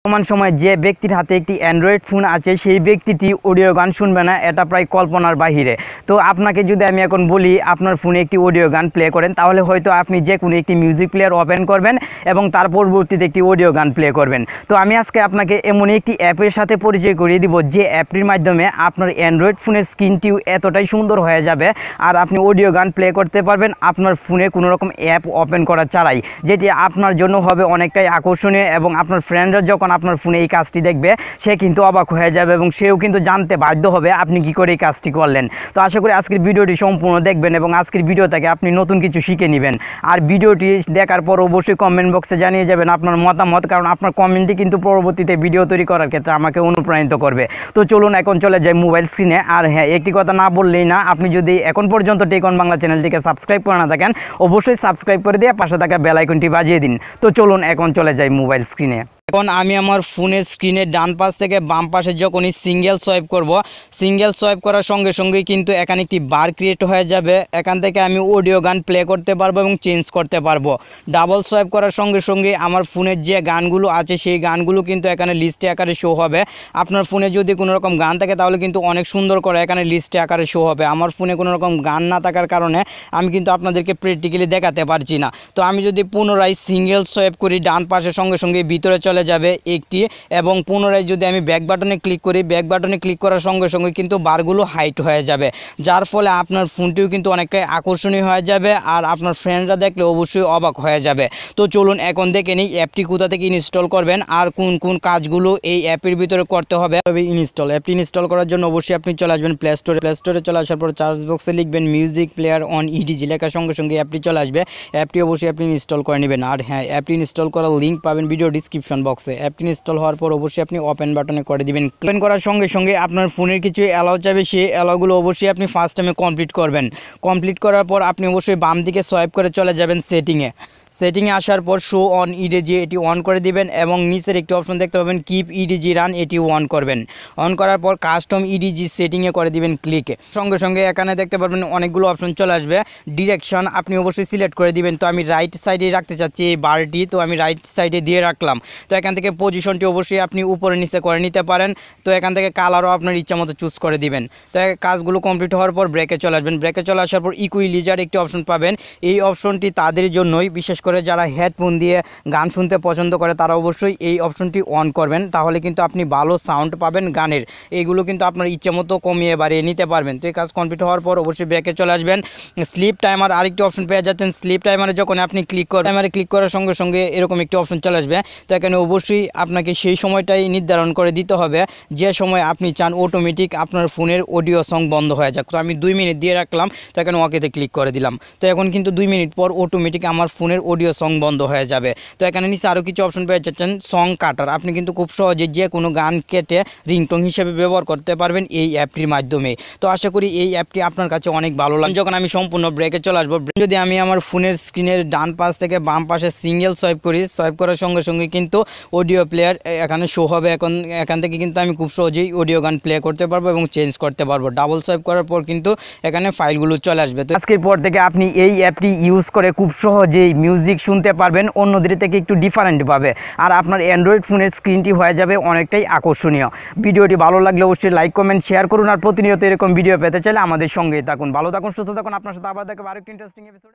বর্তমান সময়ে যে ব্যক্তির হাতে একটি অ্যান্ড্রয়েড ফোন আছে সেই ব্যক্তিটি অডিও গান শুনবে না, এটা প্রায় কল্পনার বাহিরে। তো আপনাকে যদি আমি এখন বলি আপনার ফোনে একটি অডিও গান প্লে করেন, তাহলে হয়তো আপনি যে কোনো একটি মিউজিক প্লেয়ার ওপেন করবেন এবং তার পরবর্তীতে একটি অডিও গান প্লে করবেন। তো আমি আজকে আপনাকে এমন একটি অ্যাপের সাথে পরিচয় করিয়ে দিব যে অ্যাপটির মাধ্যমে আপনার অ্যান্ড্রয়েড ফোনের স্ক্রিনটিও এতটাই সুন্দর হয়ে যাবে আর আপনি অডিও গান প্লে করতে পারবেন আপনার ফোনে কোনো রকম অ্যাপ ওপেন করা ছাড়াই, যেটি আপনার জন্য হবে অনেকটাই আকর্ষণীয় এবং আপনার ফ্রেন্ডরা যখন আপনার ফোনে এই কাজটি দেখবে সে কিন্তু অবাক হয়ে যাবে এবং সেও কিন্তু জানতে বাধ্য হবে আপনি কি করে এই কাজটি করলেন। তো আশা করি আজকের ভিডিওটি সম্পূর্ণ দেখবেন এবং আজকের ভিডিও থেকে আপনি নতুন কিছু শিখে নেবেন। আর ভিডিওটি দেখার পর অবশ্যই কমেন্ট বক্সে জানিয়ে যাবেন আপনার মতামত, কারণ আপনার কমেন্টই কিন্তু পরবর্তীতে ভিডিও তৈরি করার ক্ষেত্রে আমাকে অনুপ্রাণিত করবে। তো চলুন এখন চলে যাই মোবাইল স্ক্রিনে। আর হ্যাঁ, একটি কথা না বললেই না, আপনি যদি এখন পর্যন্ত টেক অন বাংলা চ্যানেলটিকে সাবস্ক্রাইব করে না থাকেন অবশ্যই সাবস্ক্রাইব করে দিয়ে পাশে থাকা বেল আইকনটি বাজিয়ে দিন। তো চলুন এখন চলে যাই মোবাইল স্ক্রিনে। এখন আমি আমার ফোনের স্ক্রিনের ডান পাশ থেকে বাম পাশে যখনই সিঙ্গেল সোয়াইপ করব, সিঙ্গেল সোয়াইপ করার সঙ্গে সঙ্গেই কিন্তু এখানে একটি বার ক্রিয়েট হয়ে যাবে। এখান থেকে আমি অডিও গান প্লে করতে পারবো এবং চেঞ্জ করতে পারবো। ডাবল সোয়াইপ করার সঙ্গে সঙ্গে আমার ফোনের যে গানগুলো আছে সেই গানগুলো কিন্তু এখানে লিস্টে আকারে শো হবে। আপনার ফোনে যদি কোনো রকম গান থাকে তাহলে কিন্তু অনেক সুন্দর করে এখানে লিস্টে আকারে শো হবে। আমার ফোনে কোনো রকম গান না থাকার কারণে আমি কিন্তু আপনাদেরকে প্র্যাকটিক্যালি দেখাতে পারছি না। তো আমি যদি পুনরায় সিঙ্গেল সোয়াইপ করি, ডান পাশের সঙ্গে সঙ্গে ভিতরে চলে যাবে একটি, এবং পুনরায় যদি আমি ব্যাক বাটনে ক্লিক করি, ব্যাক বাটনে ক্লিক করার সঙ্গে সঙ্গে কিন্তু বারগুলো হাইট হয়ে যাবে, যার ফলে আপনার ফোনটিও কিন্তু অনেকটাই আকর্ষণীয় হয়ে যাবে আর আপনার ফ্রেন্ডরা দেখলে অবশ্যই অবাক হয়ে যাবে। তো চলুন এখন দেখে নিই অ্যাপটি কোথা থেকে ইনস্টল করবেন আর কোন কোন কাজগুলো এই অ্যাপের ভিতরে করতে হবে। তবে অ্যাপটি ইনস্টল করার জন্য অবশ্যই আপনি চলে আসবেন প্লে স্টোরে চলে আসার পর সার্চ বক্সে লিখবেন মিউজিক প্লেয়ার অন ইডিজি, লেখার সঙ্গে সঙ্গে অ্যাপটি চলে আসবে। অ্যাপটি অবশ্যই আপনি ইনস্টল করে নেবেন। আর হ্যাঁ, অ্যাপটি ইনস্টল করার লিঙ্ক পাবেন ভিডিও ডিসক্রিপশন বক্সে। অ্যাপটি ইনস্টল হওয়ার পর অবশ্যই আপনি ওপেন বাটনে করে দিবেন। ওপেন করার সঙ্গে সঙ্গে আপনার ফোনের কিছু অ্যালাউ চাইবে, সেই অ্যালাউগুলো অবশ্যই আপনি ফার্স্ট টাইমে কমপ্লিট করবেন। কমপ্লিট করার পর আপনি অবশ্যই বাম দিকে সোয়াইপ করে চলে যাবেন সেটিংয়ে আসার পর শো অন ইডিজি এটি অন করে দিবেন এবং নিচের একটি অপশন দেখতে পাবেন কিপ ইডিজি রান, এটি অন করবেন। অন করার পর কাস্টম ইডিজি সেটিংয়ে করে দিবেন ক্লিকে। সঙ্গে সঙ্গে এখানে দেখতে পারবেন অনেকগুলো অপশন চলে আসবে। ডিরেকশন আপনি অবশ্যই সিলেক্ট করে দিবেন। তো আমি রাইট সাইডে রাখতে চাচ্ছি এই বারটি, তো আমি রাইট সাইডে দিয়ে রাখলাম। তো এখান থেকে পজিশনটি অবশ্যই আপনি উপরে নিচে করে নিতে পারেন। তো এখান থেকে কালারও আপনার ইচ্ছা মতো চুজ করে দিবেন। তো কাজগুলো কমপ্লিট হওয়ার পর ব্রেকে চলে আসবেন। ব্রেকে চলে আসার পর ইকুইলিজার একটি অপশন পাবেন। এই অপশনটি তাদের জন্যই, বিশেষ করে যারা হেডফোন দিয়ে গান শুনতে পছন্দ করে তারা অবশ্যই এই অপশনটি অন করবেন, তাহলে কিন্তু আপনি ভালো সাউন্ড পাবেন গানের। এইগুলো কিন্তু আপনার ইচ্ছে মতো কমিয়ে বাড়িয়ে নিতে পারবেন। তো এই কাজ কমপ্লিট হওয়ার পর অবশ্যই ব্রেকে চলে আসবেন। স্লিপ টাইমার আরেকটি অপশন পেয়ে যাচ্ছেন। স্লিপ টাইমারে যখন আপনি ক্লিক করার সঙ্গে সঙ্গে এরকম একটি অপশন চলে আসবে। তো এখানে অবশ্যই আপনাকে সেই সময়টাই নির্ধারণ করে দিতে হবে যে সময় আপনি চান অটোমেটিক আপনার ফোনের অডিও সং বন্ধ হয়ে যাক। তো আমি 2 মিনিট দিয়ে রাখলাম, তো এখানে ওকেতে ক্লিক করে দিলাম। তো এখন কিন্তু 2 মিনিট পর অটোমেটিক আমার ফোনের অডিও সং বন্ধ হয়ে যাবে। তো এখানে নিচে আরও কিছু অপশন পেয়ে যাচ্ছেন সং কাটার, আপনি কিন্তু খুব সহজে যে কোনো গান কেটে রিংটোন হিসেবে ব্যবহার করতে পারবেন এই অ্যাপটির মাধ্যমে। তো আশা করি এই অ্যাপটি আপনার কাছে অনেক ভালো লাগবে। যখন আমি সম্পূর্ণ ব্রেকে চলে আসবো, যদি আমি আমার ফোনের স্ক্রিনের ডান পাশ থেকে বাম পাশে সিঙ্গেল সোয়াইপ করি, সোয়াইপ করার সঙ্গে সঙ্গে কিন্তু অডিও প্লেয়ার এখানে শো হবে। এখান থেকে কিন্তু আমি খুব সহজেই অডিও গান প্লে করতে পারবো এবং চেঞ্জ করতে পারবো। ডাবল সোয়াইপ করার পর কিন্তু এখানে ফাইলগুলো চলে আসবে। তো আজকের পর থেকে আপনি এই অ্যাপটি ইউজ করে খুব সহজেই মিউজিক শুনতে পারবেন অন্যদের থেকে একটু ডিফারেন্টভাবে, আর আপনার অ্যান্ড্রয়েড ফোনের স্ক্রিনটি হয়ে যাবে অনেকটাই আকর্ষণীয়। ভিডিওটি ভালো লাগলে অবশ্যই লাইক কমেন্ট শেয়ার করুন, আর প্রতিনিয়ত এরকম ভিডিও পেতে চাইলে আমাদের সঙ্গেই থাকুন। ভালো থাকুন, সুস্থ থাকুন। আপনার সাথে আবার দেখা আরেকটি ইন্টারেস্টিং এপিসোড।